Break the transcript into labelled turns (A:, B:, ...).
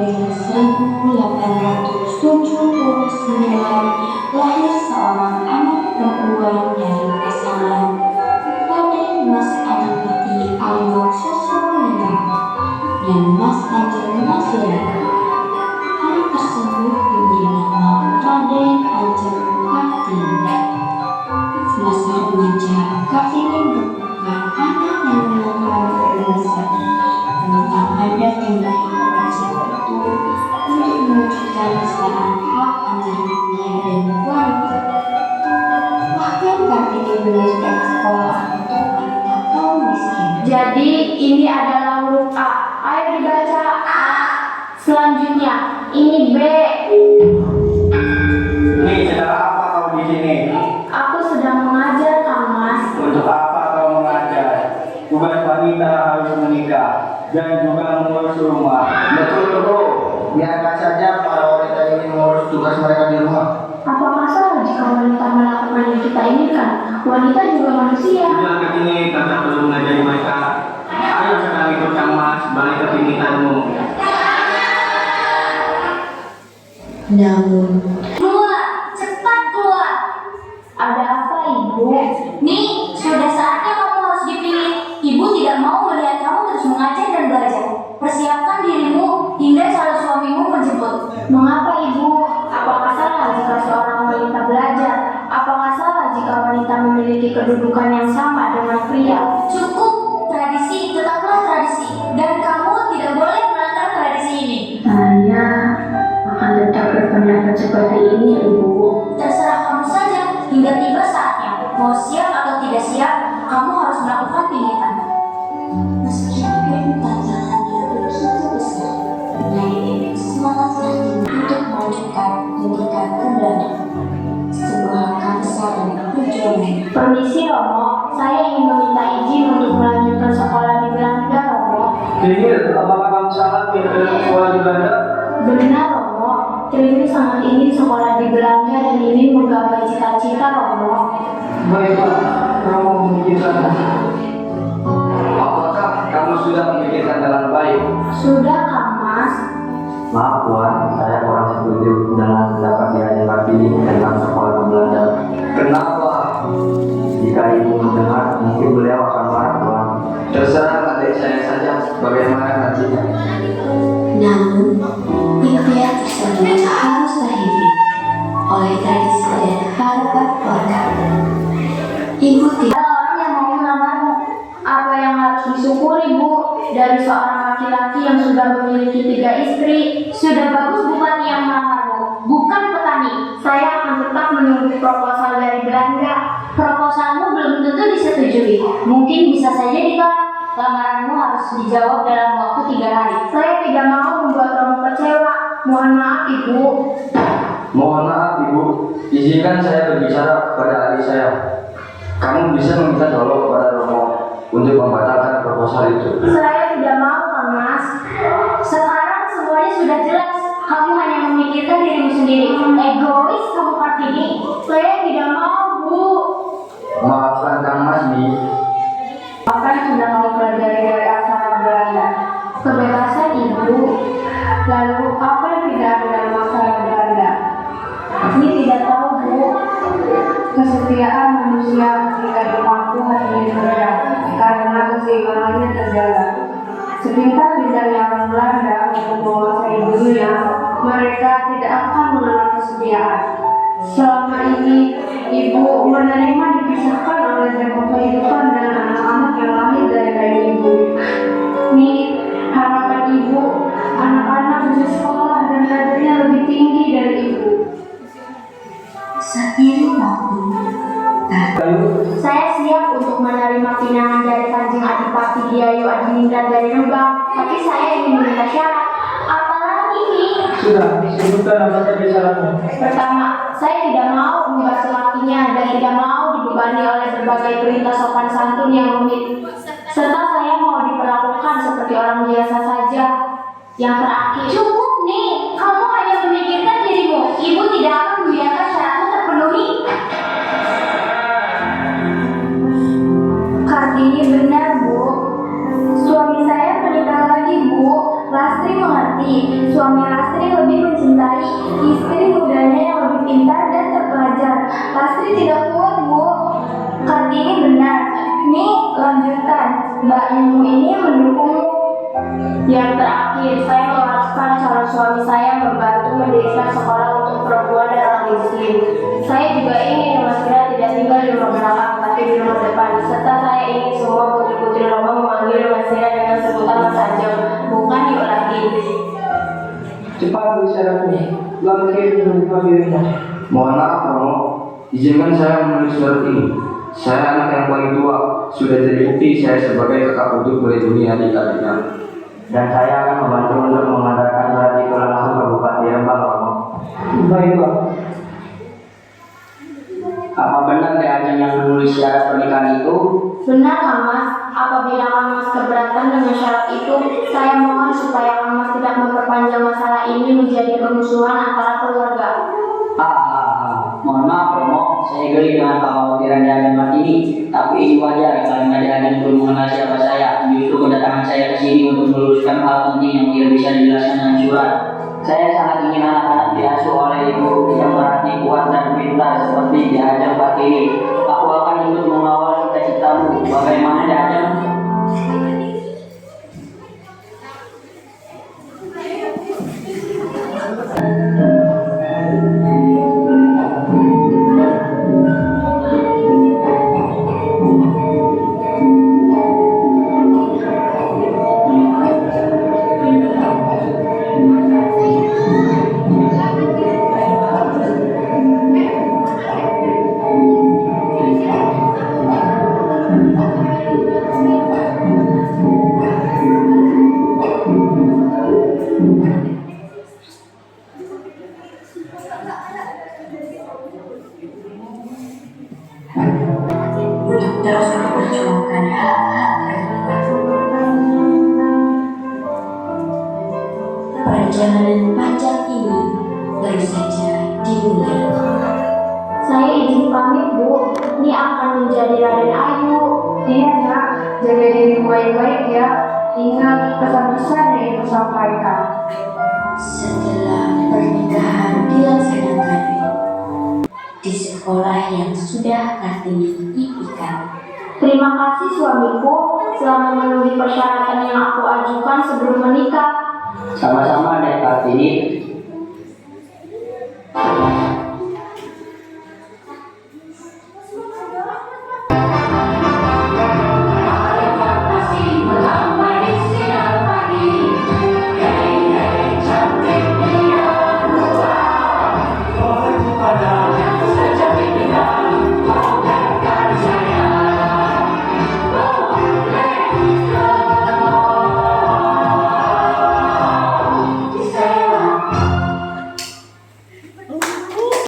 A: 1879 lahir seorang anak perempuan dari pasangan Raden Mas Adipati Aryo Sosrowiyo dan Mas Kanjeng Nasir. Anak tersebut diberi nama Raden Ajeng Kartini. Semasa remaja, Kartini merupakan anak yang menyukai kebebasan tentang adat yang lahir pada itu untuk mewujudkan kesetaraan hak antara pria dan wanita. Bahkan Kartini mendirikan sekolah untuk wanita kaum miskin.
B: Jadi ini adalah huruf A. Ayo dibaca A. Selanjutnya ini B.
C: Ini sedang apa kau di sini?
B: Aku sedang mengajar, Kang Mas.
C: Untuk apa kau mengajar? Tugas wanita harus menikah dan juga mengurus rumah.
D: Betul bro, biarkan saja para wanita ini mengurus tugas mereka di rumah.
B: Apakah salah jika wanita melakukan yang kita inginkan? Wanita juga manusia.
C: Sudah ke sini karena perlu mengajari mereka. Ayo sekarang ikut Kang Mas balik ke pimitanmu.
A: Namun,
E: Keluar, cepat keluar.
B: Ada apa, Ibu?
E: Nih, sudah saatnya kamu harus dipilih. Ibu tidak mau melihat kamu terus mengajar dan belajar. Persiapkan dirimu hingga calon suamimu menjemput.
B: Mengapa, Ibu? Apakah salah jika seorang wanita belajar? Apakah salah jika wanita memiliki kedudukan yang sama dengan pria?
E: Cukup, tradisi tetaplah tradisi. Dan kamu tidak boleh melanggar tradisi ini.
B: Saya akan tetap berpendapat seperti ini, Ibu.
E: Terserah kamu saja hingga tiba saatnya. Mau siap atau tidak siap, kamu harus melakukan pilihan.
A: meskipun tantangannya begitu besar, naik semangat Kartini untuk melanjutkan pendidikan ke Belanda. Sebuah langkah besar dan perjuangan.
B: Permisi, Romo. Saya ingin meminta izin untuk melanjutkan sekolah di Belanda, Romo.
C: Jadi, apakah kamu sangat ingin sekolah di Belanda?
B: Benar, Romo. Trini sangat ingin sekolah di Belanda dan ingin menggapai cita-cita, Romo.
C: Baiklah, kamu memikirkan.
D: Apakah kamu sudah memikirkan dengan baik?
B: Sudah, Kang Mas.
D: Maaf Tuan, saya kurang setuju dengan pendapat yang Kartini tentang sekolah di Belanda. Kenapa? Jika ibu mendengar, mungkin beliau akan marah Tuan. Terserah adik saya saja, bagaimana nantinya.
A: Namun, impian tersebut harus terhindari oleh tradisi dan harapan keluarga. Ibu tidak
B: Ada orang yang mau melamarmu. Apa yang harus disyukuri, Bu? Dari seorang laki-laki yang sudah memiliki 3 istri, sudah bagus bukan yang melamarmu, bukan petani. Saya akan tetap menunggu proposal dari Belanda.
E: Proposalmu belum tentu disetujui. Mungkin bisa saja ditolak. Lamaranmu harus dijawab dalam waktu 3 hari.
B: Saya tidak mau membuat kamu kecewa. Mohon maaf, Ibu.
D: Mohon maaf Ibu, izinkan saya berbicara kepada adik saya. Kamu bisa meminta tolong kepada Romo untuk membatalkan proposal itu.
B: Saya tidak mau, Kang Mas.
E: Sekarang semuanya sudah jelas. Kamu hanya memikirkan dirimu sendiri. Egois kamu Kartini.
B: Saya tidak mau, Bu.
D: Maafkan Kang Mas Bi.
B: Apa yang sudah kamu pelajari dari aksara Belanda? Kebebasan, Ibu. Lalu apa yang tidak ada dalam aksara Belanda? Ini tidak tahu, Bu. Kesetiaan manusia ketika berpangku hatinya kerja karena keseimbangannya terjaga. Sepintas pintarnya orang Belanda untuk menguasai dunia, mereka tidak akan mengenal kesetiaan. Selama ini, Ibu menerima dipisahkan oleh tempat kehidupan dan anak-anak yang lahir dari kayu Ibu. Nih, harapan Ibu, anak-anak bisa sekolah dan kadernya lebih tinggi dari Ibu.
A: seiring waktu.
B: Saya siap untuk menerima pinangan dari Kanjeng Adipati Dyayu Adiningrat dari Rembang, tapi saya ingin meminta syarat. Apalagi nih?
C: Sudah, sebutkan apa saja syaratnya.
B: Pertama, saya tidak mau membasuh lakinya dan tidak mau dibebani oleh berbagai perintah sopan santun yang rumit. Serta saya mau diperlakukan seperti orang biasa saja. Yang terakhir,
E: Cukup nih. Kamu hanya memikirkan dirimu. Ibu tidak akan membiarkan syaratmu terpenuhi.
B: Kartini benar, Bu. Suami saya menikah lagi, Bu. Lastri mengerti Kartini. Suami Lastri lebih mencintai istri mudanya yang lebih pintar dan terpelajar. Lastri tidak kuat, Bu. Kartini benar. Nih, lanjutkan. Mbak Ibu ini mendukungmu. Yang terakhir, saya melaraskan calon suami saya membantu mendirikan sekolah untuk perempuan dan anak miskin. Saya juga ingin Mas Ira tidak tinggal di rumah belakang, tapi di rumah depan. Serta saya ingin semua putri-putri Rombong memanggil Mas Ira dengan sebutan Mas Ajeng, bukan Yuk lagi.
F: Cepat bersyaratnya, langkah berubah dirinya.
D: Mohon maaf Romo, izinkan saya menulis surat ini. Saya anak yang paling tua, sudah jadi bukti saya sebagai kakak untuk melindungi adik-adiknya. Dan saya akan membantu untuk mengadakan surat itu langsung ke Bupati Rembang, Romo.
F: Baik, Pak.
C: Apa benar Teh Ajeng yang menulis syarat pernikahan itu?
B: Benar, Kang Mas. Apabila Kang Mas keberatan dengan syarat itu, saya mohon supaya Kang Mas tidak memperpanjang masalah ini menjadi permusuhan antara keluarga.
C: Mohon maaf Romo, saya geli dengan kekhawatiran Teh Ajeng ini. Tapi ini wajar karena Teh Ajeng belum mengenal siapa saya. Justru kedatangan saya ke sini untuk meluruskan hal penting yang tidak bisa dijelaskan dengan surat. Saya sangat ingin anak-anak diasuh oleh ibu yang berhati kuat dan pintar seperti Teh Ajeng ini. Aku akan ikut mengawal cita-citamu. Bagaimana Teh Ajeng?
A: Untuk terus memperjuangkan hak-hak perempuan. Perjalanan panjang ini baru saja dimulai.
B: Saya izin pamit, Bu. Ini akan menjadi Raden Ayu.
F: Iya, Nak. Jaga diri baik-baik ya. Ingat pesan-pesan yang Ibu sampaikan.
A: Setelah pernikahan dilaksanakan di sekolah yang sudah Kartini impikan,
B: Terima kasih suamiku telah memenuhi persyaratan yang aku ajukan sebelum menikah.
C: Sama-sama Teh Kartini.